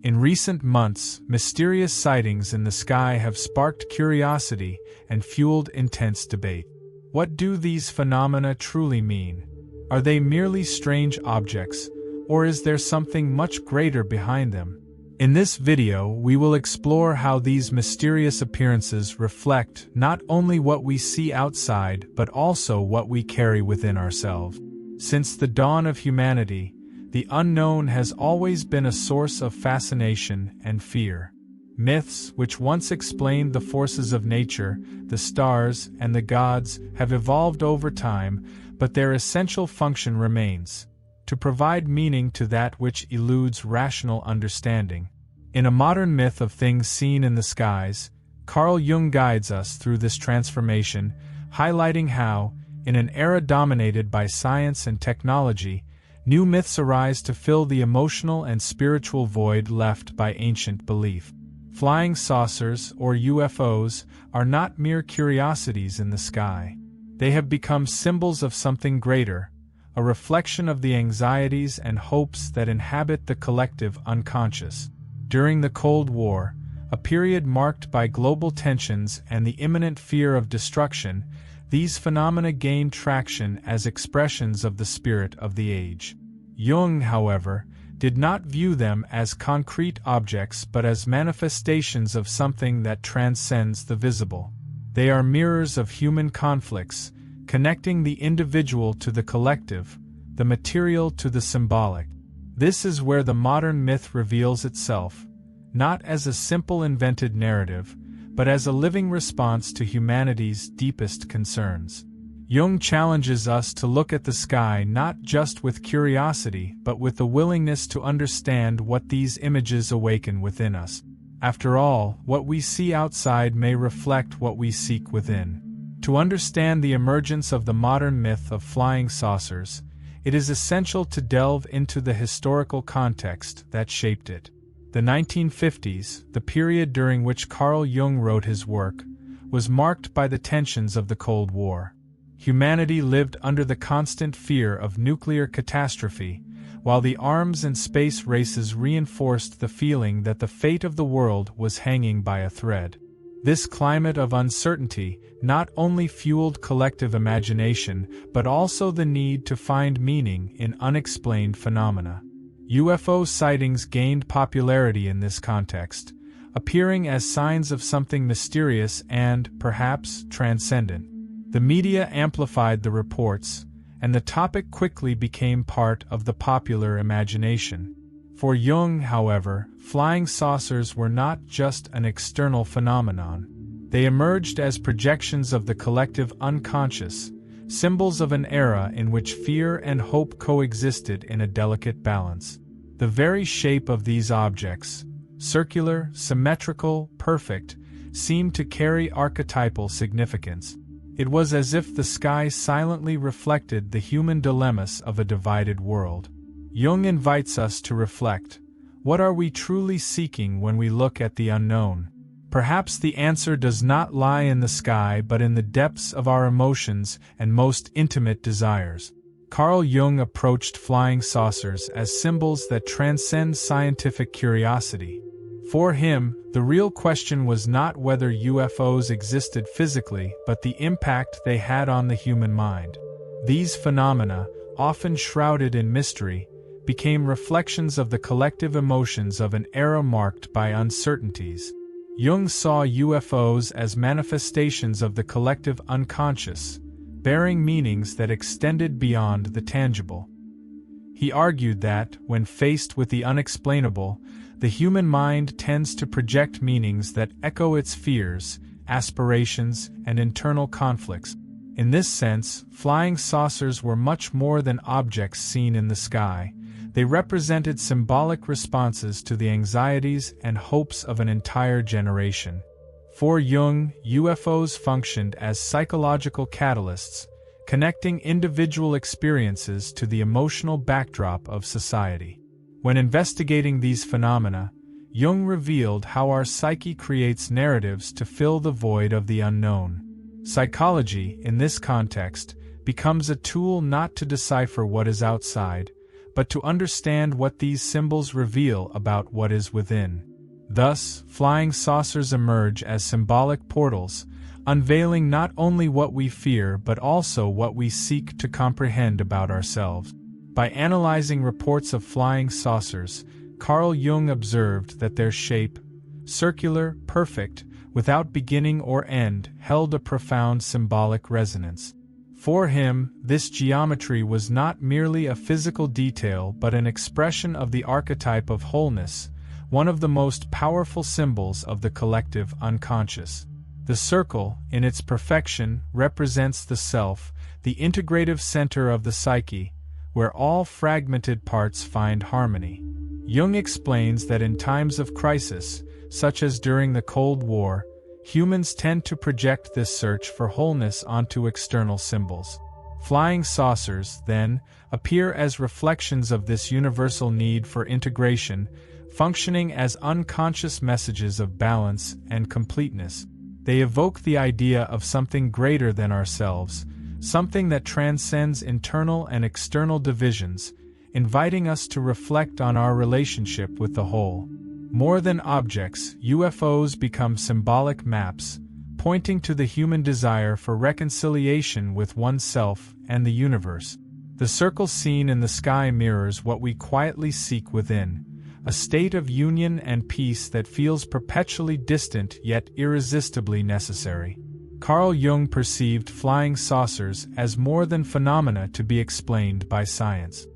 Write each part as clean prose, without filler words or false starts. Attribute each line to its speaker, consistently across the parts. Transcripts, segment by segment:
Speaker 1: In recent months, mysterious sightings in the sky have sparked curiosity and fueled intense debate. What do these phenomena truly mean? Are they merely strange objects, or is there something much greater behind them? In this video, we will explore how these mysterious appearances reflect not only what we see outside but also what we carry within ourselves. Since the dawn of humanity, the unknown has always been a source of fascination and fear. Myths, which once explained the forces of nature, the stars, and the gods, have evolved over time, but their essential function remains: to provide meaning to that which eludes rational understanding. In a modern myth of things seen in the skies, Carl Jung guides us through this transformation, highlighting how, in an era dominated by science and technology, new myths arise to fill the emotional and spiritual void left by ancient belief. Flying saucers, or UFOs, are not mere curiosities in the sky. They have become symbols of something greater, a reflection of the anxieties and hopes that inhabit the collective unconscious. During the Cold War, a period marked by global tensions and the imminent fear of destruction, these phenomena gained traction as expressions of the spirit of the age. Jung, however, did not view them as concrete objects but as manifestations of something that transcends the visible. They are mirrors of human conflicts, connecting the individual to the collective, the material to the symbolic. This is where the modern myth reveals itself, not as a simple invented narrative, but as a living response to humanity's deepest concerns. Jung challenges us to look at the sky not just with curiosity but with the willingness to understand what these images awaken within us. After all, what we see outside may reflect what we seek within. To understand the emergence of the modern myth of flying saucers, it is essential to delve into the historical context that shaped it. The 1950s, the period during which Carl Jung wrote his work, was marked by the tensions of the Cold War. Humanity lived under the constant fear of nuclear catastrophe, while the arms and space races reinforced the feeling that the fate of the world was hanging by a thread. This climate of uncertainty not only fueled collective imagination but also the need to find meaning in unexplained phenomena. UFO sightings gained popularity in this context, appearing as signs of something mysterious and, perhaps, transcendent. The media amplified the reports, and the topic quickly became part of the popular imagination. For Jung, however, flying saucers were not just an external phenomenon. They emerged as projections of the collective unconscious, symbols of an era in which fear and hope coexisted in a delicate balance. The very shape of these objects, circular, symmetrical, perfect, seemed to carry archetypal significance. It was as if the sky silently reflected the human dilemmas of a divided world. Jung invites us to reflect: what are we truly seeking when we look at the unknown? Perhaps the answer does not lie in the sky but in the depths of our emotions and most intimate desires. Carl Jung approached flying saucers as symbols that transcend scientific curiosity. For him, the real question was not whether UFOs existed physically but the impact they had on the human mind. These phenomena, often shrouded in mystery, became reflections of the collective emotions of an era marked by uncertainties. Jung saw UFOs as manifestations of the collective unconscious, bearing meanings that extended beyond the tangible. He argued that, when faced with the unexplainable, the human mind tends to project meanings that echo its fears, aspirations, and internal conflicts. In this sense, flying saucers were much more than objects seen in the sky. They represented symbolic responses to the anxieties and hopes of an entire generation. For Jung, UFOs functioned as psychological catalysts, connecting individual experiences to the emotional backdrop of society. When investigating these phenomena, Jung revealed how our psyche creates narratives to fill the void of the unknown. Psychology, in this context, becomes a tool not to decipher what is outside, but to understand what these symbols reveal about what is within. Thus, flying saucers emerge as symbolic portals, unveiling not only what we fear but also what we seek to comprehend about ourselves. By analyzing reports of flying saucers, Carl Jung observed that their shape, circular, perfect, without beginning or end, held a profound symbolic resonance. For him, this geometry was not merely a physical detail but an expression of the archetype of wholeness, one of the most powerful symbols of the collective unconscious. The circle, in its perfection, represents the self, the integrative center of the psyche, where all fragmented parts find harmony. Jung explains that in times of crisis, such as during the Cold War, humans tend to project this search for wholeness onto external symbols. Flying saucers, then, appear as reflections of this universal need for integration, functioning as unconscious messages of balance and completeness. They evoke the idea of something greater than ourselves, something that transcends internal and external divisions, inviting us to reflect on our relationship with the whole. More than objects, UFOs become symbolic maps, pointing to the human desire for reconciliation with oneself and the universe. The circle seen in the sky mirrors what we quietly seek within, a state of union and peace that feels perpetually distant yet irresistibly necessary. Carl Jung perceived flying saucers as more than phenomena to be explained by science.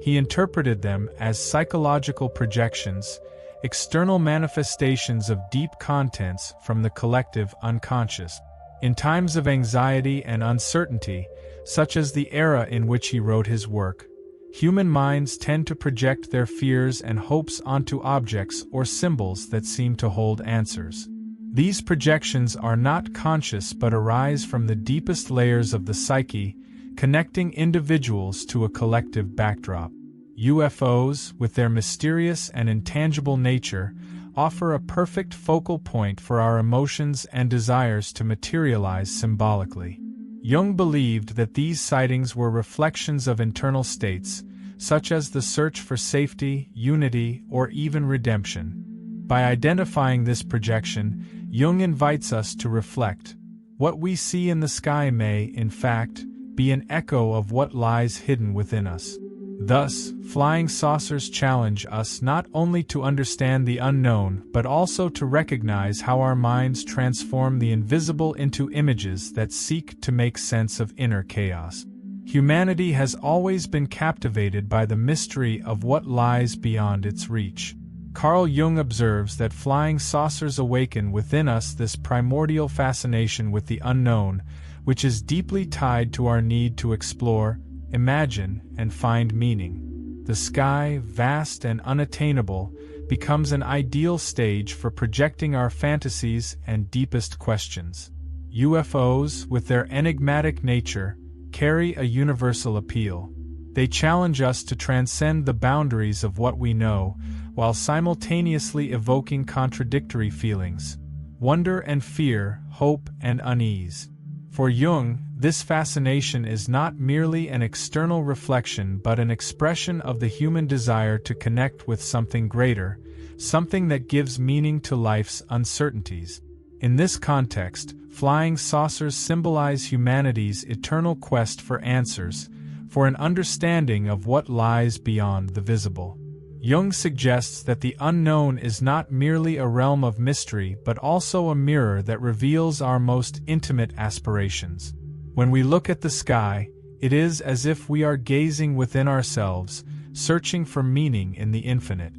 Speaker 1: He interpreted them as psychological projections, external manifestations of deep contents from the collective unconscious. In times of anxiety and uncertainty, such as the era in which he wrote his work, human minds tend to project their fears and hopes onto objects or symbols that seem to hold answers. These projections are not conscious but arise from the deepest layers of the psyche, connecting individuals to a collective backdrop. UFOs, with their mysterious and intangible nature, offer a perfect focal point for our emotions and desires to materialize symbolically. Jung believed that these sightings were reflections of internal states, such as the search for safety, unity, or even redemption. By identifying this projection, Jung invites us to reflect. What we see in the sky may, in fact, be an echo of what lies hidden within us. Thus, flying saucers challenge us not only to understand the unknown but also to recognize how our minds transform the invisible into images that seek to make sense of inner chaos. Humanity has always been captivated by the mystery of what lies beyond its reach. Carl Jung observes that flying saucers awaken within us this primordial fascination with the unknown, which is deeply tied to our need to explore, imagine, and find meaning. The sky, vast and unattainable, becomes an ideal stage for projecting our fantasies and deepest questions. UFOs, with their enigmatic nature, carry a universal appeal. They challenge us to transcend the boundaries of what we know, while simultaneously evoking contradictory feelings: wonder and fear, hope and unease. For Jung, this fascination is not merely an external reflection but an expression of the human desire to connect with something greater, something that gives meaning to life's uncertainties. In this context, flying saucers symbolize humanity's eternal quest for answers, for an understanding of what lies beyond the visible. Jung suggests that the unknown is not merely a realm of mystery but also a mirror that reveals our most intimate aspirations. When we look at the sky, it is as if we are gazing within ourselves, searching for meaning in the infinite.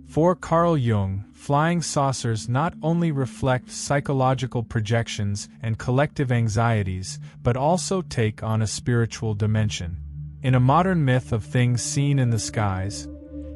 Speaker 1: For Carl Jung, flying saucers not only reflect psychological projections and collective anxieties but also take on a spiritual dimension. In a modern myth of things seen in the skies,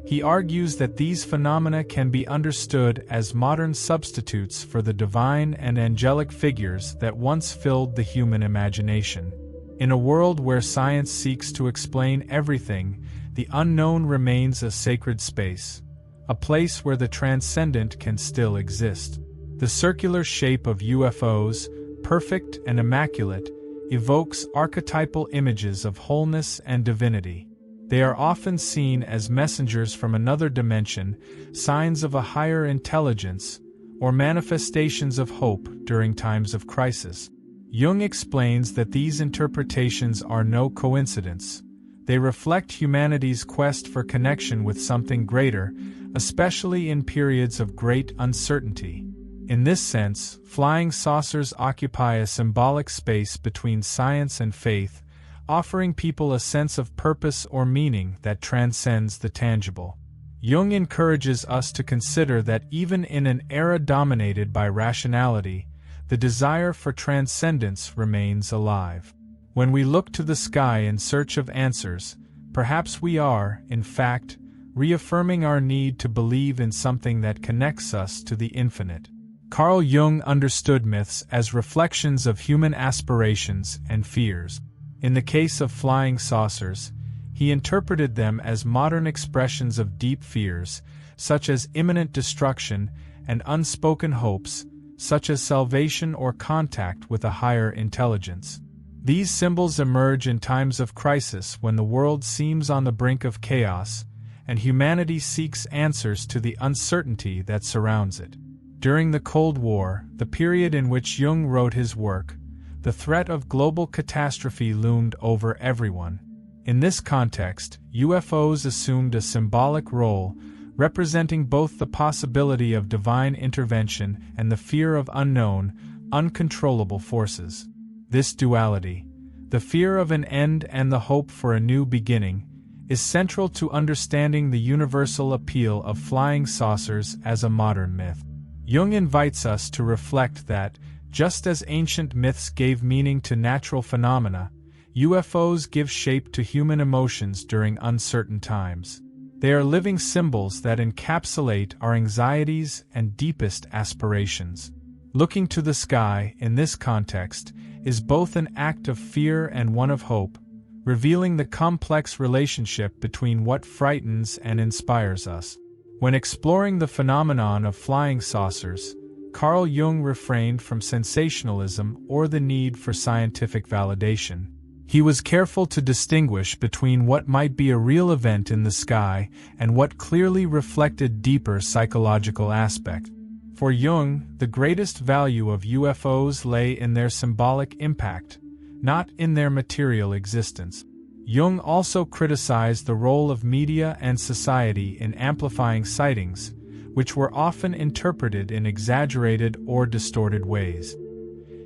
Speaker 1: he argues that these phenomena can be understood as modern substitutes for the divine and angelic figures that once filled the human imagination. In a world where science seeks to explain everything, the unknown remains a sacred space, a place where the transcendent can still exist. The circular shape of UFOs, perfect and immaculate, evokes archetypal images of wholeness and divinity. They are often seen as messengers from another dimension, signs of a higher intelligence, or manifestations of hope during times of crisis. Jung explains that these interpretations are no coincidence. They reflect humanity's quest for connection with something greater, especially in periods of great uncertainty. In this sense, flying saucers occupy a symbolic space between science and faith, offering people a sense of purpose or meaning that transcends the tangible. Jung encourages us to consider that even in an era dominated by rationality, the desire for transcendence remains alive. When we look to the sky in search of answers, perhaps we are, in fact, reaffirming our need to believe in something that connects us to the infinite. Carl Jung understood myths as reflections of human aspirations and fears. In the case of flying saucers, he interpreted them as modern expressions of deep fears, such as imminent destruction, and unspoken hopes, such as salvation or contact with a higher intelligence. These symbols emerge in times of crisis when the world seems on the brink of chaos, and humanity seeks answers to the uncertainty that surrounds it. During the Cold War, the period in which Jung wrote his work, the threat of global catastrophe loomed over everyone. In this context, UFOs assumed a symbolic role, representing both the possibility of divine intervention and the fear of unknown, uncontrollable forces. This duality, the fear of an end and the hope for a new beginning, is central to understanding the universal appeal of flying saucers as a modern myth. Jung invites us to reflect that, just as ancient myths gave meaning to natural phenomena, UFOs give shape to human emotions during uncertain times. They are living symbols that encapsulate our anxieties and deepest aspirations. Looking to the sky, in this context, is both an act of fear and one of hope, revealing the complex relationship between what frightens and inspires us. When exploring the phenomenon of flying saucers, Carl Jung refrained from sensationalism or the need for scientific validation. He was careful to distinguish between what might be a real event in the sky and what clearly reflected deeper psychological aspect. For Jung, the greatest value of UFOs lay in their symbolic impact, not in their material existence. Jung also criticized the role of media and society in amplifying sightings, which were often interpreted in exaggerated or distorted ways.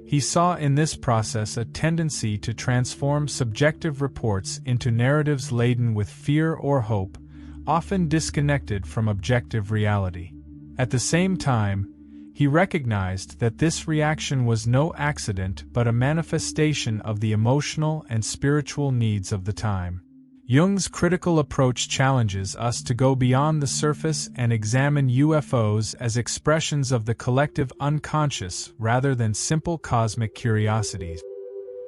Speaker 1: He saw in this process a tendency to transform subjective reports into narratives laden with fear or hope, often disconnected from objective reality. At the same time, he recognized that this reaction was no accident but a manifestation of the emotional and spiritual needs of the time. Jung's critical approach challenges us to go beyond the surface and examine UFOs as expressions of the collective unconscious rather than simple cosmic curiosities.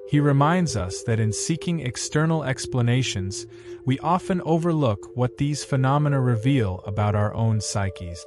Speaker 1: He reminds us that in seeking external explanations, we often overlook what these phenomena reveal about our own psyches.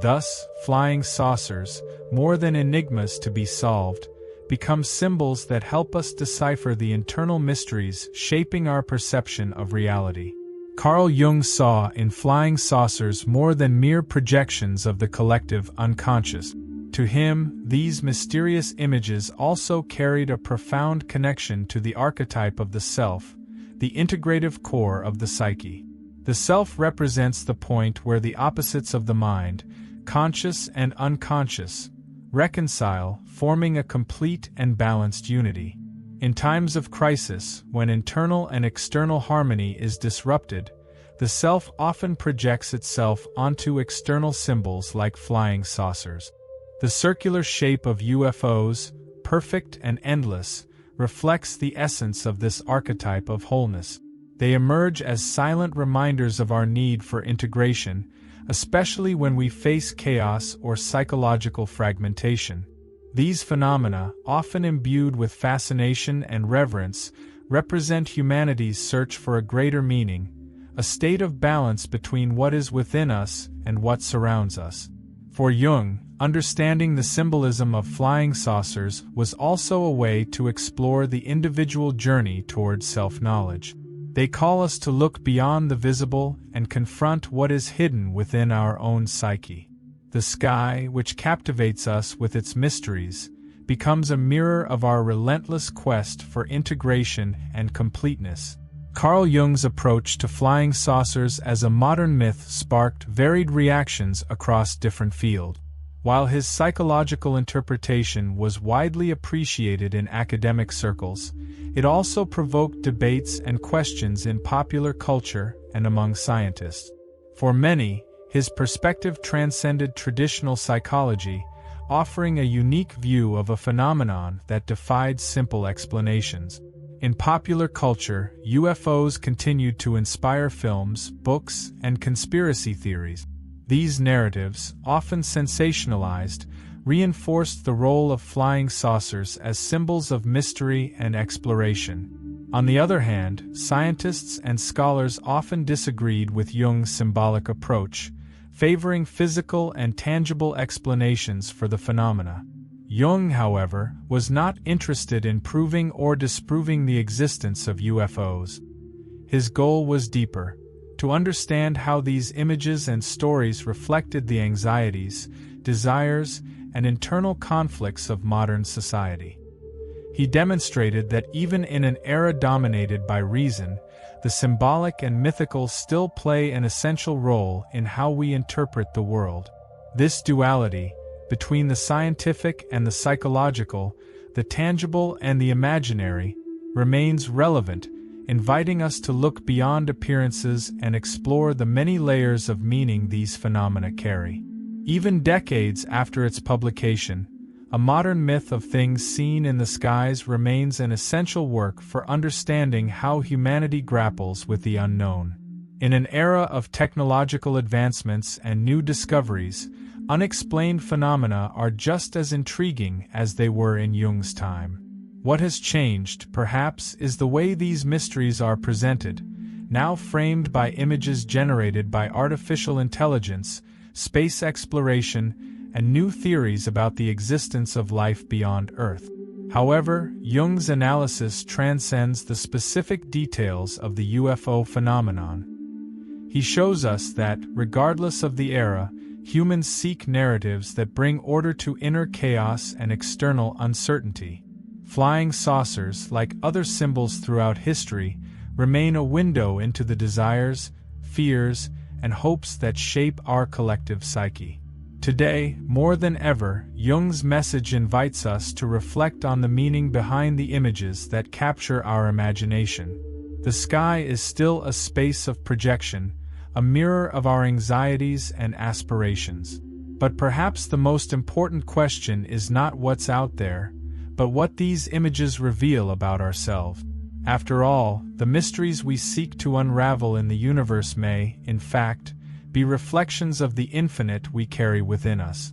Speaker 1: Thus, flying saucers, more than enigmas to be solved, become symbols that help us decipher the internal mysteries shaping our perception of reality. Carl Jung saw in flying saucers more than mere projections of the collective unconscious. To him, these mysterious images also carried a profound connection to the archetype of the self, the integrative core of the psyche. The self represents the point where the opposites of the mind, conscious and unconscious, reconcile, forming a complete and balanced unity. In times of crisis, when internal and external harmony is disrupted, the self often projects itself onto external symbols like flying saucers. The circular shape of UFOs, perfect and endless, reflects the essence of this archetype of wholeness. They emerge as silent reminders of our need for integration, especially when we face chaos or psychological fragmentation. These phenomena, often imbued with fascination and reverence, represent humanity's search for a greater meaning, a state of balance between what is within us and what surrounds us. For Jung, understanding the symbolism of flying saucers was also a way to explore the individual journey towards self-knowledge. They call us to look beyond the visible and confront what is hidden within our own psyche. The sky, which captivates us with its mysteries, becomes a mirror of our relentless quest for integration and completeness. Carl Jung's approach to flying saucers as a modern myth sparked varied reactions across different fields. While his psychological interpretation was widely appreciated in academic circles, it also provoked debates and questions in popular culture and among scientists. For many, his perspective transcended traditional psychology, offering a unique view of a phenomenon that defied simple explanations. In popular culture, UFOs continued to inspire films, books, and conspiracy theories. These narratives, often sensationalized, reinforced the role of flying saucers as symbols of mystery and exploration. On the other hand, scientists and scholars often disagreed with Jung's symbolic approach, favoring physical and tangible explanations for the phenomena. Jung, however, was not interested in proving or disproving the existence of UFOs. His goal was deeper: to understand how these images and stories reflected the anxieties, desires, and internal conflicts of modern society. He demonstrated that even in an era dominated by reason, the symbolic and mythical still play an essential role in how we interpret the world. This duality, between the scientific and the psychological, the tangible and the imaginary, remains relevant, inviting us to look beyond appearances and explore the many layers of meaning these phenomena carry. Even decades after its publication, a modern myth of things seen in the skies remains an essential work for understanding how humanity grapples with the unknown. In an era of technological advancements and new discoveries, unexplained phenomena are just as intriguing as they were in Jung's time. What has changed, perhaps, is the way these mysteries are presented, now framed by images generated by artificial intelligence, space exploration, and new theories about the existence of life beyond Earth. However, Jung's analysis transcends the specific details of the UFO phenomenon. He shows us that, regardless of the era, humans seek narratives that bring order to inner chaos and external uncertainty. Flying saucers, like other symbols throughout history, remain a window into the desires, fears, and hopes that shape our collective psyche. Today, more than ever, Jung's message invites us to reflect on the meaning behind the images that capture our imagination. The sky is still a space of projection, a mirror of our anxieties and aspirations. But perhaps the most important question is not what's out there, but what these images reveal about ourselves. After all, the mysteries we seek to unravel in the universe may, in fact, be reflections of the infinite we carry within us.